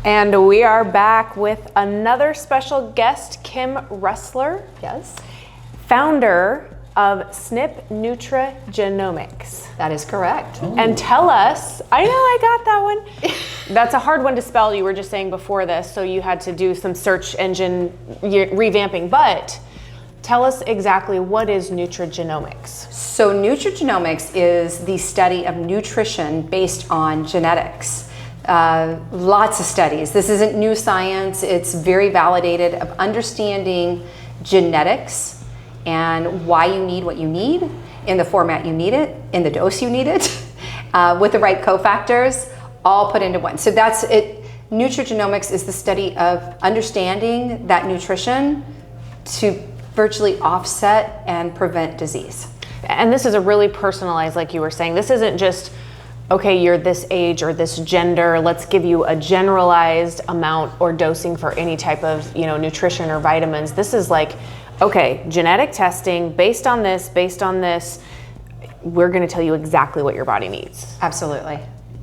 And we are back with another special guest, Kim Ressler. Yes. Founder of SNiP Nutrigenomics. That is correct. Oh. And tell us, I know I got that one. That's a hard one to spell, you were just saying before this, so you had to do some search engine revamping, but tell us exactly what is nutrigenomics. So nutrigenomics is the study of nutrition based on genetics. Lots of studies. This isn't new science. It's very validated of understanding genetics and why you need what you need in the format you need it, in the dose you need it, with the right cofactors, all put into one. So that's it. Nutrigenomics is the study of understanding that nutrition to virtually offset and prevent disease. And this is a really personalized, like you were saying, this isn't just, okay, you're this age or this gender, let's give you a generalized amount or dosing for any type of, nutrition or vitamins. This is like, okay, genetic testing, based on this, we're gonna tell you exactly what your body needs. Absolutely.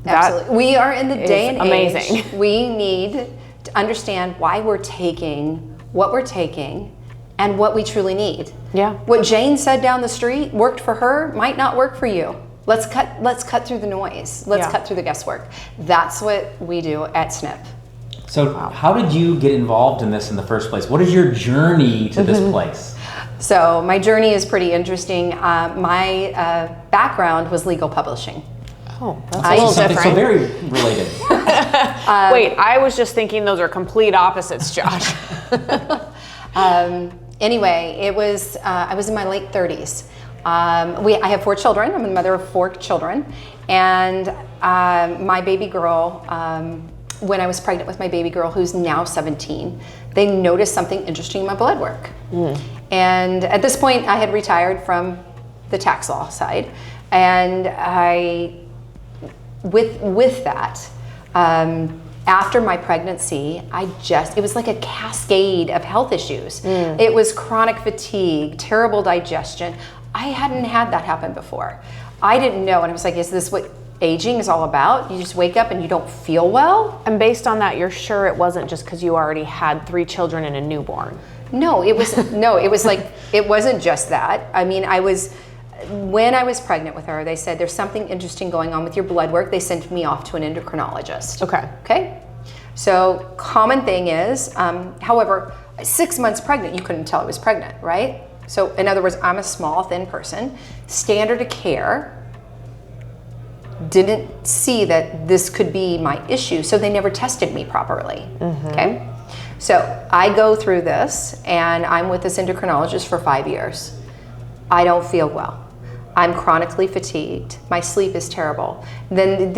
Absolutely. We are in the day and amazing. age. We need to understand why we're taking what we're taking and what we truly need. Yeah. What Jane said down the street worked for her might not work for you. Let's cut through the noise. Let's cut through the guesswork. That's what we do at SNiP. So how did you get involved in this in the first place? What is your journey to this place? So my journey is pretty interesting. My background was legal publishing. Oh, that's a little different. So very related. Wait, I was just thinking those are complete opposites, Josh. Anyway, it was I was in my late 30s. I have 4 children. I'm the mother of 4 children, and my baby girl. When I was pregnant with my baby girl, who's now 17, they noticed something interesting in my blood work. And at this point, I had retired from the tax law side, and with that. After my pregnancy, it was like a cascade of health issues. It was chronic fatigue, terrible digestion. I hadn't had that happen before. I didn't know, and I was like, is this what aging is all about? You just wake up and you don't feel well? And based on that, you're sure it wasn't just because you already had 3 children and a newborn? No, it was like, it wasn't just that. I mean, when I was pregnant with her, they said, there's something interesting going on with your blood work. They sent me off to an endocrinologist. Okay. So common thing is, however, 6 months pregnant, you couldn't tell I was pregnant, right? So in other words, I'm a small, thin person. Standard of care didn't see that this could be my issue, so they never tested me properly. Okay. So I go through this, and I'm with this endocrinologist for 5 years. I don't feel well. I'm chronically fatigued. My sleep is terrible. Then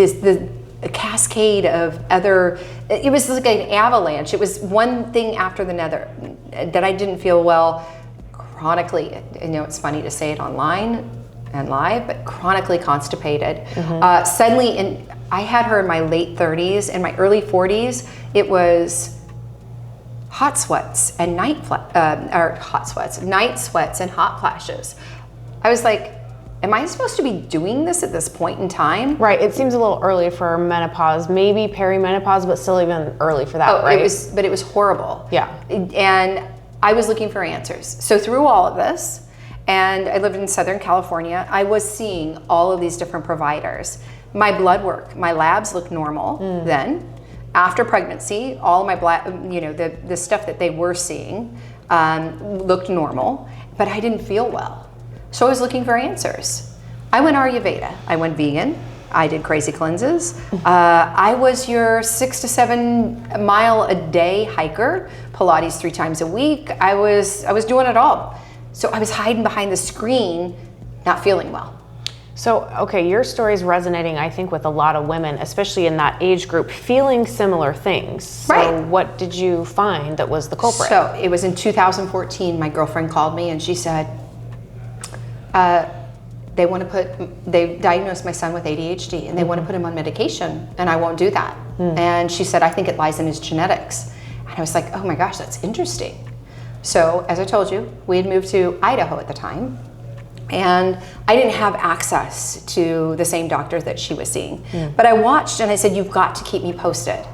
a cascade of other, it was like an avalanche. It was one thing after another that I didn't feel well chronically. It's funny to say it online and live, but chronically constipated. Suddenly, I had her in my late 30s. In my early 40s, it was hot sweats and night sweats and hot flashes. I was like, am I supposed to be doing this at this point in time? Right, it seems a little early for menopause, maybe perimenopause, but still even early for that, right? It was horrible. Yeah. And I was looking for answers. So through all of this, and I lived in Southern California, I was seeing all of these different providers. My blood work, my labs looked normal then. After pregnancy, all my the stuff that they were seeing looked normal, but I didn't feel well. So I was looking for answers. I went Ayurveda, I went vegan, I did crazy cleanses. I was your 6 to 7 mile a day hiker, Pilates 3 times a week. I was doing it all. So I was hiding behind the screen, not feeling well. So, okay, your story is resonating, I think, with a lot of women, especially in that age group, feeling similar things. So what did you find that was the culprit? So it was in 2014, my girlfriend called me and she said, they diagnosed my son with ADHD and they want to put him on medication and I won't do that. And she said, I think it lies in his genetics. And I was like, oh my gosh, that's interesting. So as I told you, we had moved to Idaho at the time. And I didn't have access to the same doctor that she was seeing. But I watched and I said, you've got to keep me posted.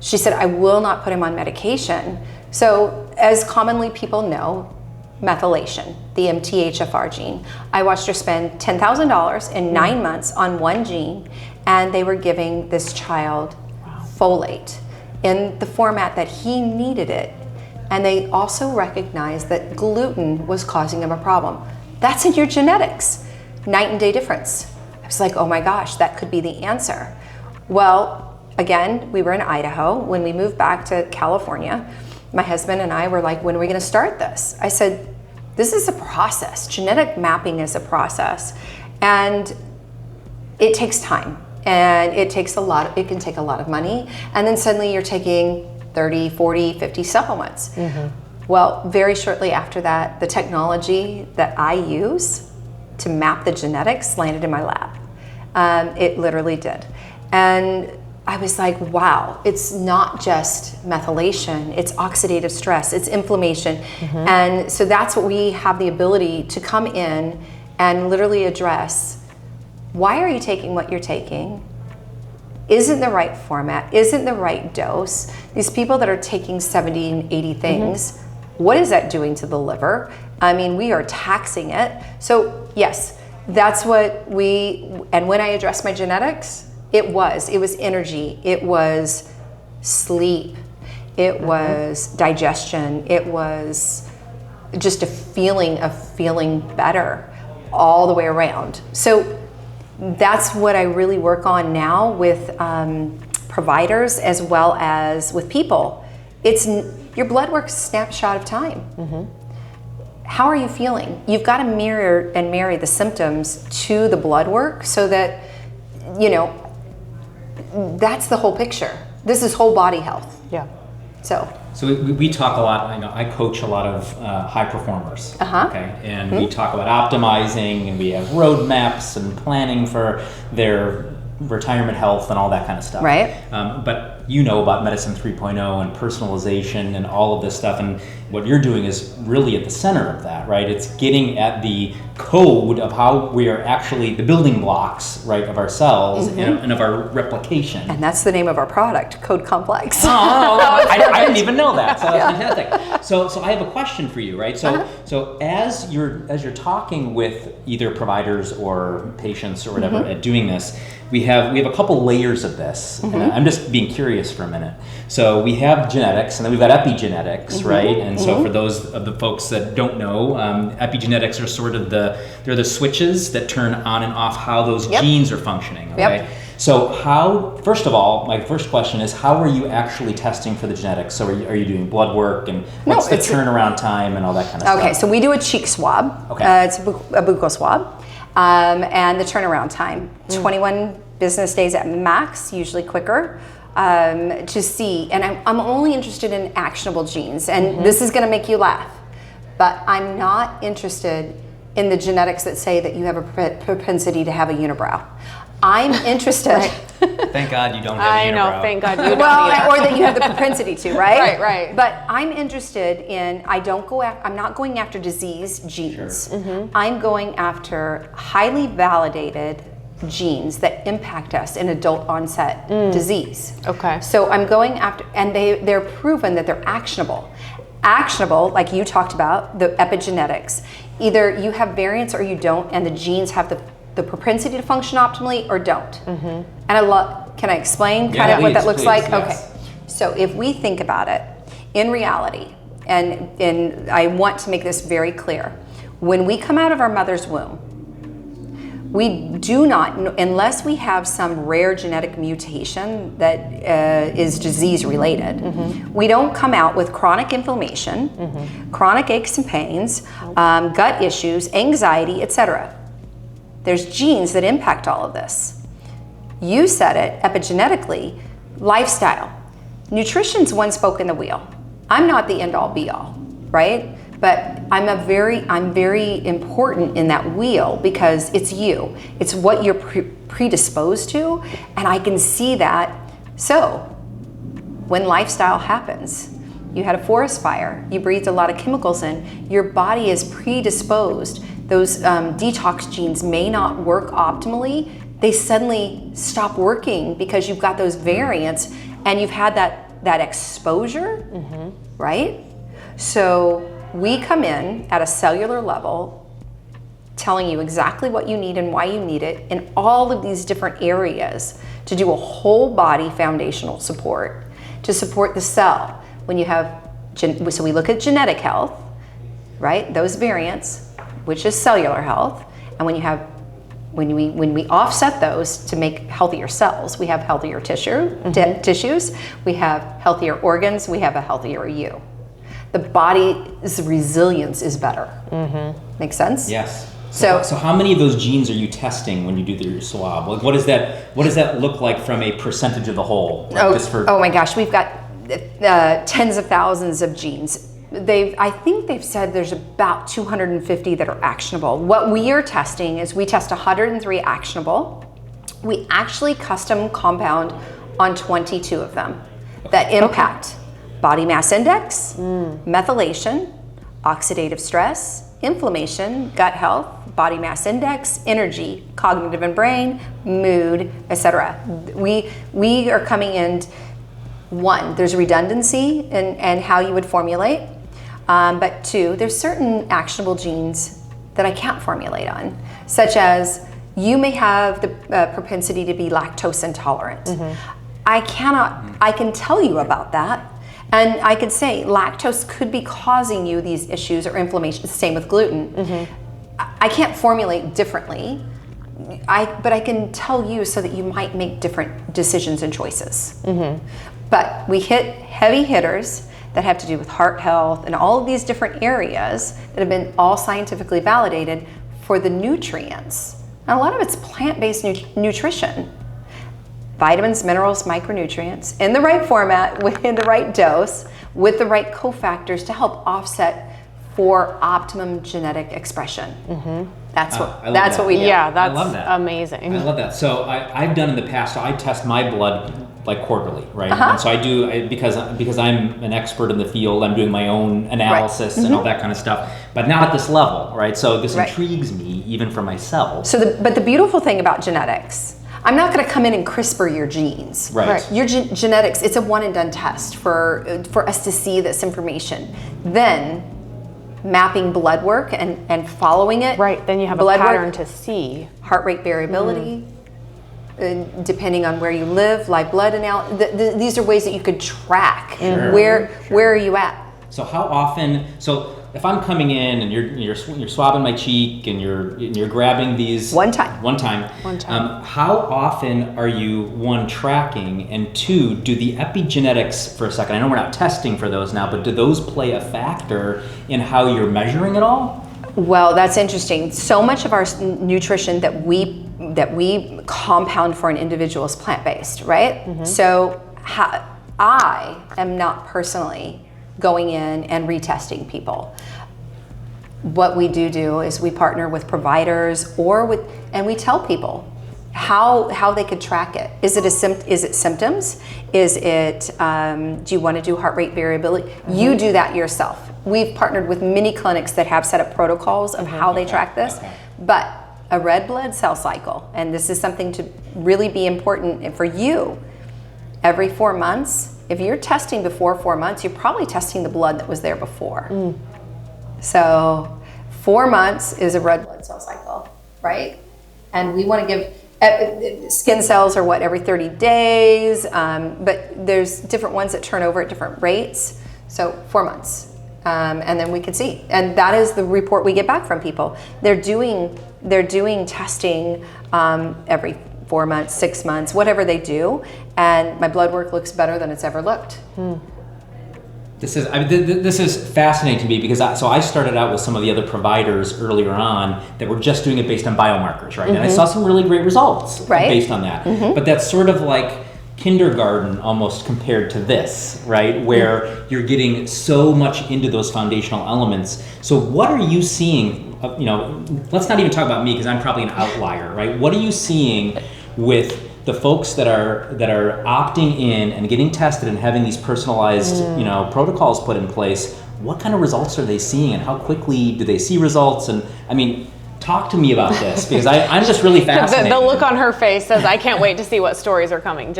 She said, I will not put him on medication. So as commonly people know, methylation, the MTHFR gene. I watched her spend $10,000 in 9 months on one gene, and they were giving this child folate in the format that he needed it. And they also recognized that gluten was causing him a problem. That's in your genetics. Night and day difference. I was like, oh my gosh, that could be the answer. Well, again, we were in Idaho. When we moved back to California, my husband and I were like, when are we going to start this? I said, this is a process. Genetic mapping is a process. And it takes time. And it takes it can take a lot of money. And then suddenly you're taking 30, 40, 50 supplements. Well, very shortly after that, the technology that I use to map the genetics landed in my lab. It literally did. And I was like, wow, it's not just methylation, it's oxidative stress, it's inflammation. And so that's what we have the ability to come in and literally address. Why are you taking what you're taking? Isn't the right format, isn't the right dose? These people that are taking 70 and 80 things, what is that doing to the liver? I mean, we are taxing it. So yes, that's what and when I addressed my genetics, it was energy, it was sleep, it was digestion, it was just a feeling of feeling better all the way around. So that's what I really work on now with providers as well as with people. It's your blood work's a snapshot of time. How are you feeling? You've got to mirror and marry the symptoms to the blood work so that, you know, that's the whole picture. This is whole body health. Yeah. So we talk a lot. I know I coach a lot of high performers. Okay, and we talk about optimizing, and we have roadmaps and planning for their retirement health and all that kind of stuff. Right. But you know about medicine 3.0 and personalization and all of this stuff, and what you're doing is really at the center of that, right? It's getting at the code of how we are actually the building blocks, right, of our cells and of our replication. And that's the name of our product, Code Complex. I didn't even know that. So that's fantastic. So I have a question for you, right? So as you're talking with either providers or patients or whatever at doing this, we have a couple layers of this. And I'm just being curious for a minute. So we have genetics, and then we've got epigenetics, right? And so for those of the folks that don't know, epigenetics are sort of they're the switches that turn on and off how those genes are functioning. Okay. So first of all, my first question is, how are you actually testing for the genetics? So are you doing blood work, and what's the turnaround time and all that kind of stuff? Okay, so we do a cheek swab. Okay. It's a buccal swab. And the turnaround time, 21 business days at max, usually quicker, to see. And I'm only interested in actionable genes, and this is gonna make you laugh, but I'm not interested in the genetics that say that you have a propensity to have a unibrow. I'm interested. Thank God you don't have a unibrow. I know, thank God you don't Well, or that you have the propensity to, right? Right. But I'm interested in, I'm not going after disease genes. Sure. I'm going after highly validated genes that impact us in adult onset disease. Okay. So I'm going after, and they're proven that they're actionable. Actionable, like you talked about, the epigenetics. Either you have variants or you don't, and the genes have the propensity to function optimally or don't. And can I explain what that looks like? Yes. Okay. So if we think about it, in reality, and I want to make this very clear, when we come out of our mother's womb, we do not, unless we have some rare genetic mutation that is disease related, we don't come out with chronic inflammation, chronic aches and pains, gut issues, anxiety, etc. There's genes that impact all of this. You said it, epigenetically, lifestyle. Nutrition's one spoke in the wheel. I'm not the end all be all, right? But I'm very important in that wheel because it's you. It's what you're predisposed to, and I can see that. So when lifestyle happens, you had a forest fire, you breathed a lot of chemicals in, your body is predisposed. Those detox genes may not work optimally. They suddenly stop working because you've got those variants and you've had that that exposure, right? So we come in at a cellular level, telling you exactly what you need and why you need it in all of these different areas to do a whole body foundational support, to support the cell. When you have, so we look at genetic health, right? Those variants, which is cellular health. And when we offset those to make healthier cells, we have healthier tissues, we have healthier organs, we have a healthier you. The body's resilience is better. Make sense? Yes. So how many of those genes are you testing when you do your swab? Like, what does that look like from a percentage of the whole? Like oh my gosh, we've got tens of thousands of genes. I think they've said there's about 250 that are actionable. What we are testing is we test 103 actionable. We actually custom compound on 22 of them that impact body mass index, methylation, oxidative stress, inflammation, gut health, body mass index, energy, cognitive and brain, mood, etc. We are coming in, one, there's redundancy in how you would formulate, but two, there's certain actionable genes that I can't formulate on, such as you may have the propensity to be lactose intolerant. I can tell you about that. And I could say lactose could be causing you these issues or inflammation. Same with gluten. I can't formulate differently, but I can tell you so that you might make different decisions and choices. But we hit heavy hitters that have to do with heart health and all of these different areas that have been all scientifically validated for the nutrients. And a lot of it's plant-based nutrition. Vitamins, minerals, micronutrients in the right format, in the right dose, with the right cofactors to help offset for optimum genetic expression. That's what we do. Yeah, that's I love that. amazing. I love that. So I've done in the past. So I test my blood like quarterly, right? And so I do because I'm an expert in the field. I'm doing my own analysis and all that kind of stuff, but not at this level, right? So this intrigues me even for myself. So, but the beautiful thing about genetics, I'm not going to come in and CRISPR your genes. Right. Your genetics, it's a one and done test for us to see this information. Then mapping blood work and following it. Right, then you have a pattern to see. Heart rate variability, depending on where you live, live blood analysis. These are ways that you could track where are you at. So how often? So if I'm coming in and you're swabbing my cheek and you're grabbing these one time, how often are you, one, tracking, and two, do the epigenetics, for a second, I know we're not testing for those now, but do those play a factor in how you're measuring it all? Well, that's interesting. So much of our nutrition that we compound for an individual is plant-based, right? So I am not personally going in and retesting people. What we do is we partner with providers and we tell people how they could track it. Is it symptoms? Is it, do you want to do heart rate variability? You do that yourself. We've partnered with many clinics that have set up protocols of how they track this, but a red blood cell cycle, and this is something to really be important for you, every 4 months. If you're testing before 4 months, you're probably testing the blood that was there before. So 4 months is a red blood cell cycle, right? And we want to give, skin cells are every 30 days, but there's different ones that turn over at different rates. So 4 months, and then we can see. And that is the report we get back from people. They're doing testing every 4 months, 6 months, whatever they do, and my blood work looks better than it's ever looked. This is fascinating to me because I started out with some of the other providers earlier on that were just doing it based on biomarkers, right? And I saw some really great results based on that. But that's sort of like kindergarten almost compared to this, right? Where you're getting so much into those foundational elements. So what are you seeing? Let's not even talk about me because I'm probably an outlier, right? What are you seeing with the folks that are opting in and getting tested and having these personalized, protocols put in place? What kind of results are they seeing, and how quickly do they see results? And I mean, talk to me about this because I'm just really fascinated. The look on her face says, "I can't wait to see what stories are coming."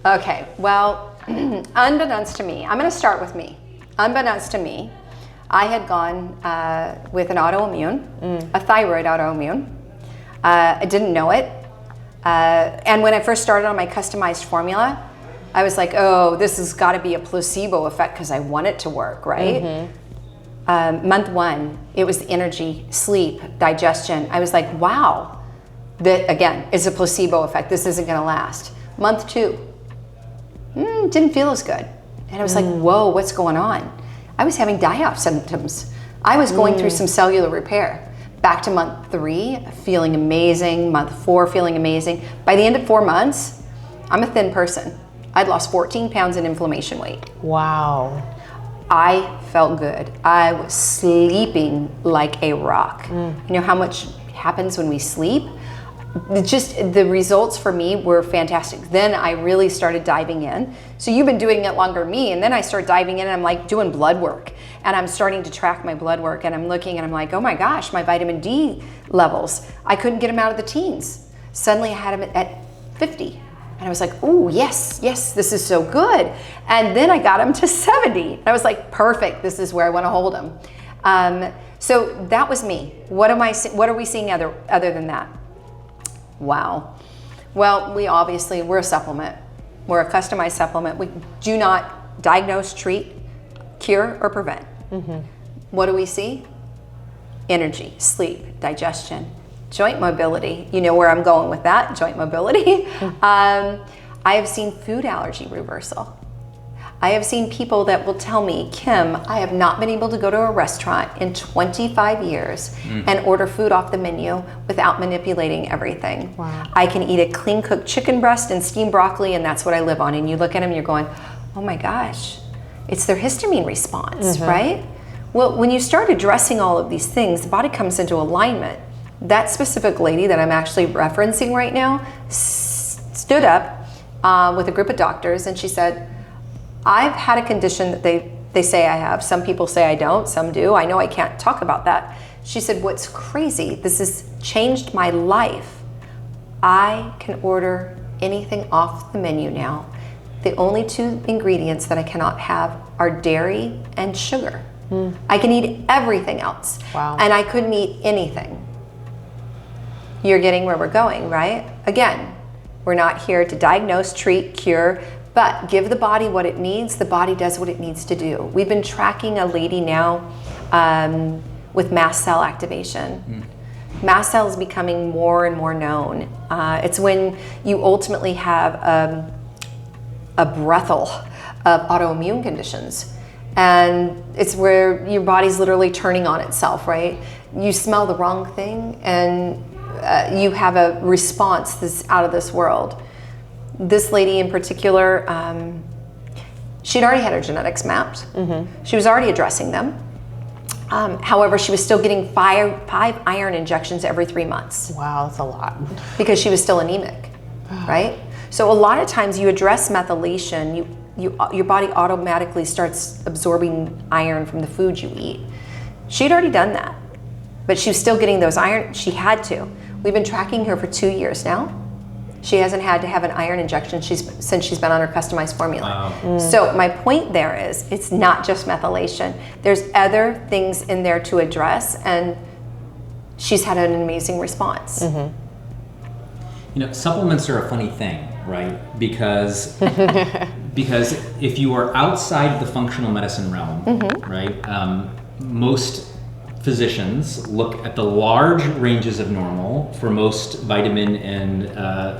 Okay. Well, Unbeknownst to me, I'm going to start with me. Unbeknownst to me, I had gone with an autoimmune, a thyroid autoimmune. I didn't know it. And when I first started on my customized formula, I was like, oh, this has got to be a placebo effect because I want it to work, right? Month 1, it was energy, sleep, digestion. I was like, wow, that again is a placebo effect. This isn't going to last. Month 2, didn't feel as good. And I was like, whoa, what's going on? I was having die-off symptoms. I was going through some cellular repair. Back to month 3, feeling amazing. Month 4, feeling amazing. By the end of 4 months, I'm a thin person. I'd lost 14 pounds in inflammation weight. Wow. I felt good. I was sleeping like a rock. You know how much happens when we sleep? Just the results for me were fantastic. Then I really started diving in. So you've been doing it longer than me, and then I started diving in and I'm like doing blood work. And I'm starting to track my blood work and I'm looking and I'm like, oh my gosh, my vitamin D levels, I couldn't get them out of the teens. Suddenly I had them at 50. And I was like, oh, yes, this is so good. And then I got them to 70. And I was like, perfect, this is where I want to hold them. So that was me. What are we seeing other than that? Wow. Well, we're a supplement. We're a customized supplement. We do not diagnose, treat, cure, or prevent. What do we see? Energy, sleep, digestion, joint mobility. You know where I'm going with that, joint mobility. I have seen food allergy reversal. I have seen people that will tell me, Kim, I have not been able to go to a restaurant in 25 years and order food off the menu without manipulating everything. Wow. I can eat a clean cooked chicken breast and steamed broccoli and that's what I live on. And you look at them and you're going, oh my gosh, it's their histamine response, right? Well, when you start addressing all of these things, the body comes into alignment. That specific lady that I'm actually referencing right now stood up with a group of doctors and she said, I've had a condition that they say I have. Some people say I don't, some do. I know I can't talk about that. She said, what's crazy, this has changed my life. I can order anything off the menu now. The only 2 ingredients that I cannot have are dairy and sugar. I can eat everything else. Wow. And I couldn't eat anything. You're getting where we're going, right? Again, we're not here to diagnose, treat, cure, but give the body what it needs. The body does what it needs to do. We've been tracking a lady now with mast cell activation. Mast cell is becoming more and more known. It's when you ultimately have a breathal of autoimmune conditions. And it's where your body's literally turning on itself, right? You smell the wrong thing and you have a response that's out of this world. This lady in particular, she'd already had her genetics mapped. She was already addressing them. However, she was still getting 5 iron injections every 3 months. Wow, that's a lot. Because she was still anemic, right? So a lot of times you address methylation, your body automatically starts absorbing iron from the food you eat. She'd already done that, but she was still getting those iron. She had to. We've been tracking her for 2 years now. She hasn't had to have an iron injection since she's been on her customized formula. Wow. So my point there is, it's not just methylation. There's other things in there to address, and she's had an amazing response. You know, supplements are a funny thing, right? Because if you are outside of the functional medicine realm, right, most physicians look at the large ranges of normal for most vitamin and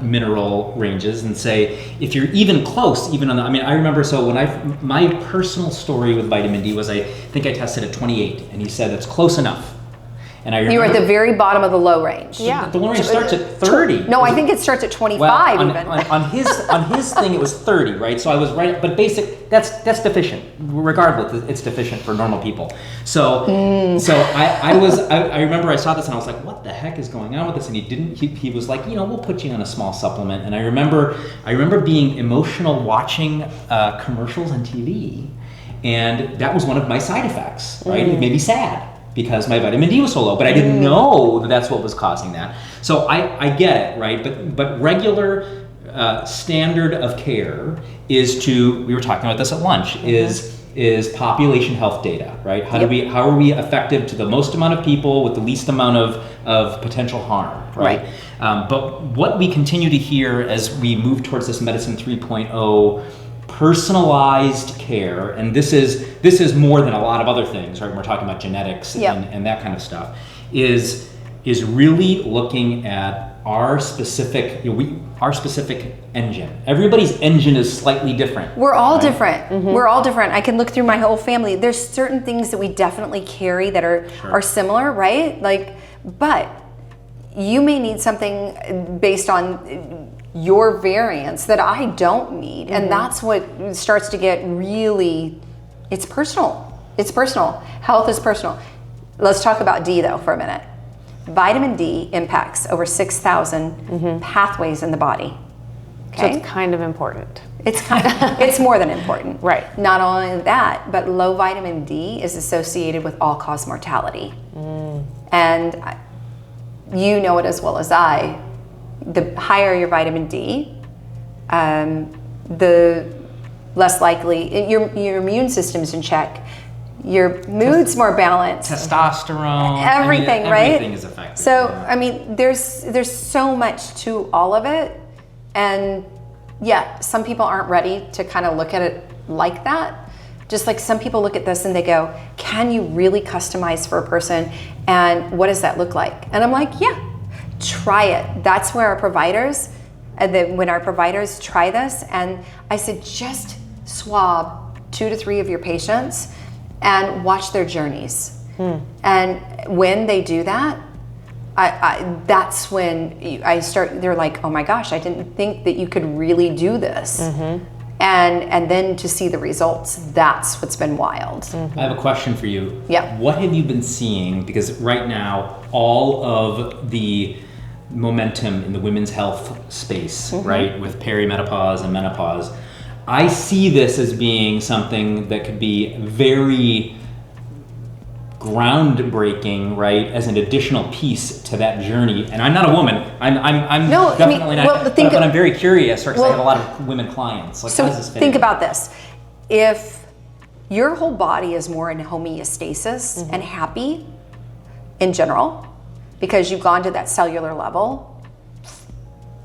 mineral ranges and say, if you're even close, even on the, I remember, so when my personal story with vitamin D was, I think I tested at 28, and he said, it's close enough. And I remember, you were at the very bottom of the low range. Yeah. The low range starts at 30. No, I think it starts at 25 well, even. on his thing, it was 30, right? So I was right, but that's deficient. Regardless, it's deficient for normal people. So I remember I saw this and I was like, what the heck is going on with this? And he was like, we'll put you on a small supplement. And I remember being emotional watching commercials on TV, and that was one of my side effects, right? It made me sad, because my vitamin D was so low, but I didn't know that that's what was causing that. So I get it, right? But regular standard of care is to, we were talking about this at lunch, is population health data, right? How are we effective to the most amount of people with the least amount of potential harm, right? But what we continue to hear as we move towards this medicine 3.0, personalized care, and this is more than a lot of other things, right? We're talking about genetics and that kind of stuff, is really looking at our specific engine. Everybody's engine is slightly different. We're all different. We're all different. I can look through my whole family. There's certain things that we definitely carry that are similar, right? Like, but you may need something based on your variants that I don't need. And that's what starts to get really, it's personal. It's personal. Health is personal. Let's talk about D though for a minute. Vitamin D impacts over 6,000 pathways in the body. Okay? So it's kind of important. It's more than important. Right. Not only that, but low vitamin D is associated with all-cause mortality. And you know it as well as I. The higher your vitamin D, the less likely your immune system's in check. Your mood's more balanced. Testosterone. Everything, right? Everything is affected. So, I mean, there's so much to all of it. And yeah, some people aren't ready to kind of look at it like that. Just like some people look at this and they go, can you really customize for a person? And what does that look like? And I'm like, yeah, try it. That's where our providers, when our providers try this, and I said, just swab 2 to 3 of your patients and watch their journeys. And when they do that, that's when I start, they're like, oh my gosh, I didn't think that you could really do this. And then to see the results, that's what's been wild. I have a question for you. Yeah. What have you been seeing? Because right now, all of the momentum in the women's health space, right, with perimenopause and menopause, I see this as being something that could be very groundbreaking, right, as an additional piece to that journey. And I'm not a woman. I'm No, definitely not. well, But I'm very curious, because I have a lot of women clients. Like, So how does this fit think in? about this. If your whole body is more in homeostasis and happy in general, because you've gone to that cellular level,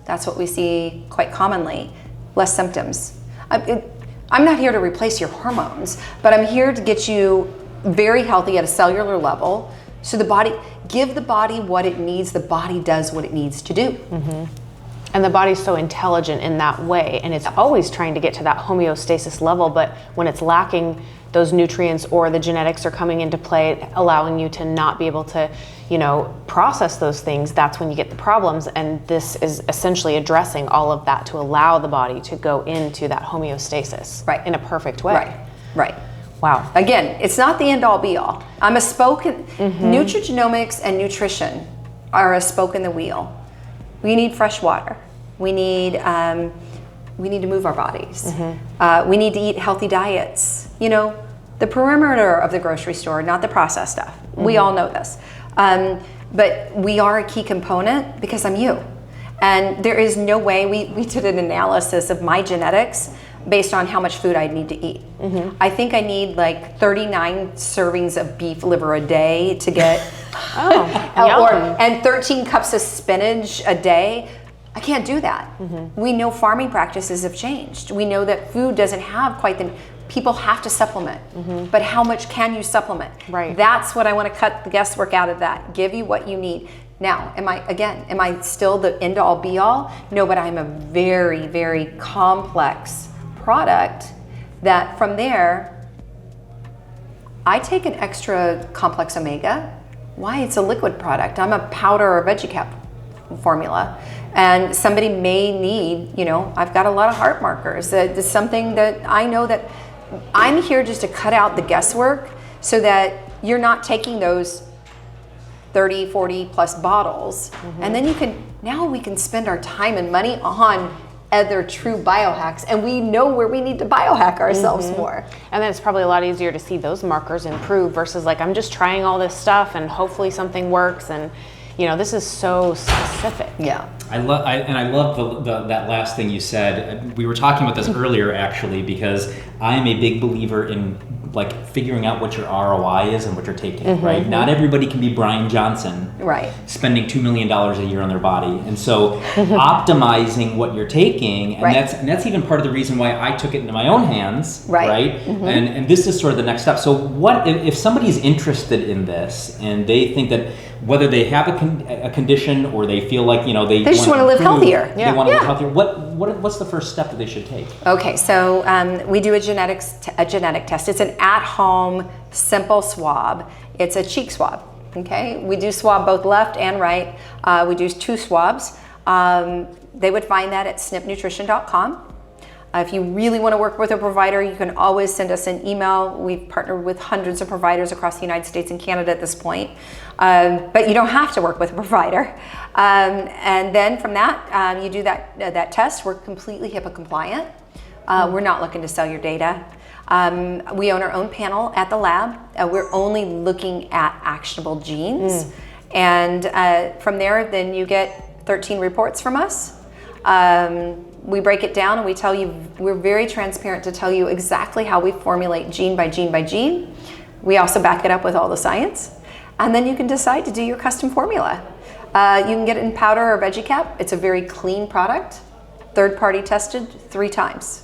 that's what we see quite commonly. Less symptoms. I'm not here to replace your hormones, but I'm here to get you very healthy at a cellular level. So give the body what it needs. The body does what it needs to do. And the body's so intelligent in that way, and it's always trying to get to that homeostasis level, but when it's lacking those nutrients or the genetics are coming into play, allowing you to not be able to, process those things, that's when you get the problems. And this is essentially addressing all of that to allow the body to go into that homeostasis in a perfect way. Right. Wow. Again, it's not the end all be all. I'm a spoke in nutrigenomics and nutrition are a spoke in the wheel. We need fresh water. We need to move our bodies. We need to eat healthy diets. The perimeter of the grocery store, not the processed stuff. We all know this. But we are a key component because I'm you. And there is no way, we did an analysis of my genetics based on how much food I need to eat. I think I need like 39 servings of beef liver a day to get, and 13 cups of spinach a day. I can't do that. We know farming practices have changed. We know that food doesn't have quite the, people have to supplement, but how much can you supplement? Right. That's what I want to cut the guesswork out of that. Give you what you need. Now, am I still the end all be all? No, but I'm a very, very complex product that from there, I take an extra complex omega. Why? It's a liquid product. I'm a powder or veggie cap formula. And somebody may need, I've got a lot of heart markers. It's something that I know that I'm here just to cut out the guesswork so that you're not taking those 30, 40 plus bottles. And then we can spend our time and money on other true biohacks, and we know where we need to biohack ourselves more. And then it's probably a lot easier to see those markers improve versus like, I'm just trying all this stuff and hopefully something works. And this is so specific. Yeah. I love that last thing you said. We were talking about this earlier, actually, because I am a big believer in like figuring out what your ROI is and what you're taking, right? Not everybody can be Brian Johnson, Right. spending $2 million a year on their body. And so optimizing what you're taking, and Right. that's even part of the reason why I took it into my own hands, Right. And this is sort of the next step. So what if somebody's interested in this and they think that whether they have a condition or they feel like, they just wanna live healthier. They want to live healthier. What's the first step that they should take? Okay, so we do a genetic test. It's an at-home, simple swab. It's a cheek swab, okay? We do swab both left and right. We do 2 swabs. They would find that at snipnutrition.com. If you really want to work with a provider, you can always send us an email. We've partnered with hundreds of providers across the United States and Canada at this point. But you don't have to work with a provider. And then from that, you do that test. We're completely HIPAA compliant. We're not looking to sell your data. We own our own panel at the lab. We're only looking at actionable genes. And from there, then you get 13 reports from us. We break it down and we tell you, we're very transparent to tell you exactly how we formulate gene by gene by gene. We also back it up with all the science. And then you can decide to do your custom formula. You can get it in powder or veggie cap. It's a very clean product. Third party tested 3 times.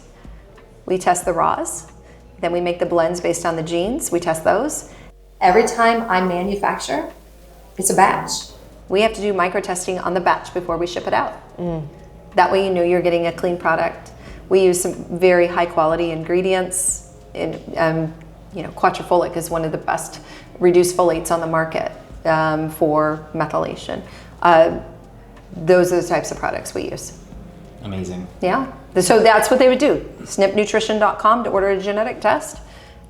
We test the raws. Then we make the blends based on the genes. We test those. Every time I manufacture, it's a batch. We have to do micro testing on the batch before we ship it out. That way you know you're getting a clean product. We use some very high quality ingredients. Quattrofolic is one of the best reduced folates on the market for methylation. Those are the types of products we use. Amazing. Yeah. So that's what they would do. SNiPnutrition.com to order a genetic test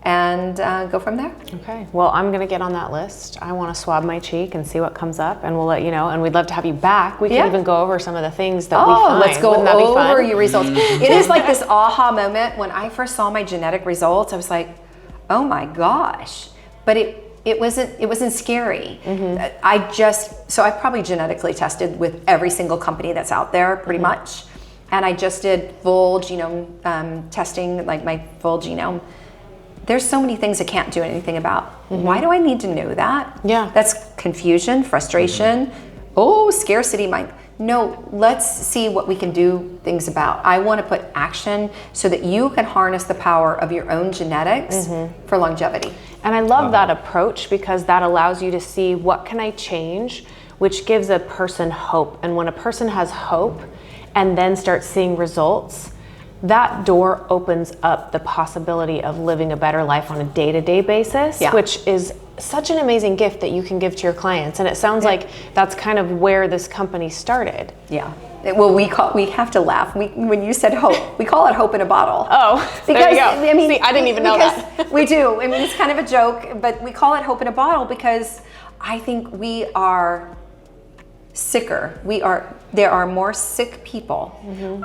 and go from there. Okay. Well, I'm going to get on that list. I want to swab my cheek and see what comes up, and we'll let you know. And we'd love to have you back. We can even go over some of the things that we find. Let's go Wouldn't that be fun? over your results. It is like this aha moment. When I first saw my genetic results, I was like, oh my gosh. But it wasn't scary. I probably genetically tested with every single company that's out there pretty much. And I just did full genome testing, like my full genome. There's so many things I can't do anything about. Why do I need to know that? Yeah. That's confusion, frustration, scarcity mind. No, let's see what we can do things about. I want to put action so that you can harness the power of your own genetics for longevity. And I love that approach because that allows you to see what can I change, which gives a person hope. And when a person has hope and then starts seeing results, that door opens up the possibility of living a better life on a day-to-day basis, which is such an amazing gift that you can give to your clients. And it sounds like that's kind of where this company started. Yeah. Well, we have to laugh. When you said hope, we call it hope in a bottle. Oh, because, there you go. I mean, see, I didn't even know that. We do. I mean, it's kind of a joke, but we call it hope in a bottle because I think we are sicker. There are more sick people.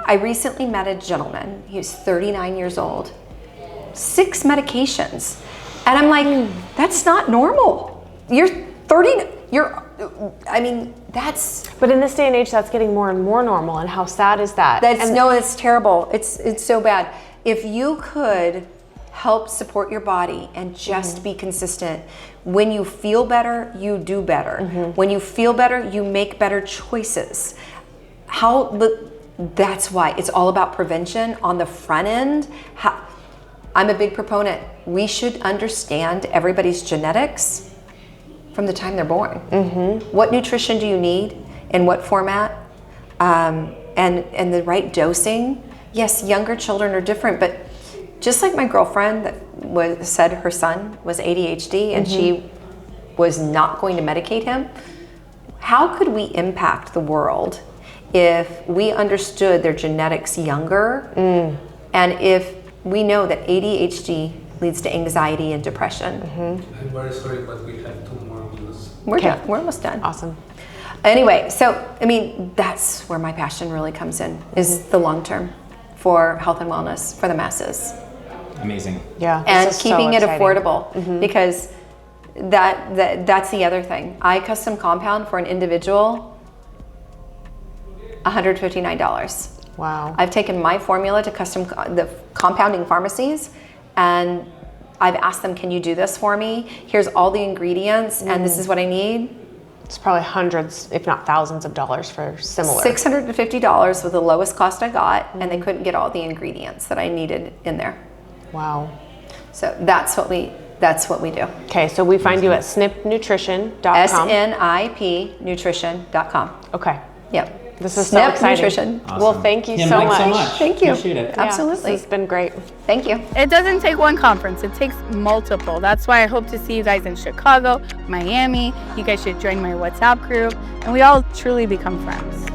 I recently met a gentleman. He was 39 years old, 6 medications. And I'm like, that's not normal. You're 30, that's... But in this day and age, that's getting more and more normal, and how sad is that? It's terrible. It's so bad. If you could help support your body and just be consistent, when you feel better, you do better. When you feel better, you make better choices. That's why it's all about prevention on the front end. I'm a big proponent. We should understand everybody's genetics from the time they're born. What nutrition do you need? In what format? And the right dosing. Yes, younger children are different, but just like my girlfriend that said her son was ADHD and she was not going to medicate him, how could we impact the world if we understood their genetics younger and if we know that ADHD leads to anxiety and depression? I'm very sorry, but we have 2 more minutes. We're done. We're almost done. Awesome. Anyway, so, that's where my passion really comes in, is the long term for health and wellness for the masses. Amazing. Yeah. And this is keeping so it exciting. affordable because That's the other thing. I custom compound for an individual, $159. Wow. I've taken my formula to the compounding pharmacies, and I've asked them, can you do this for me? Here's all the ingredients, and this is what I need. It's probably hundreds, if not thousands of dollars for similar. $650 was the lowest cost I got, and they couldn't get all the ingredients that I needed in there. Wow. So that's what we do. Okay, so we find you at snipnutrition.com. SNiP Nutrition.com. Okay. Yep. This is so SNiP exciting. Nutrition. Awesome. Well, thank you Kim, so thanks much. so much. Thank you. Appreciate it. Yeah, Absolutely. This has been great. Thank you. It doesn't take one conference, it takes multiple. That's why I hope to see you guys in Chicago, Miami. You guys should join my WhatsApp group, and we all truly become friends.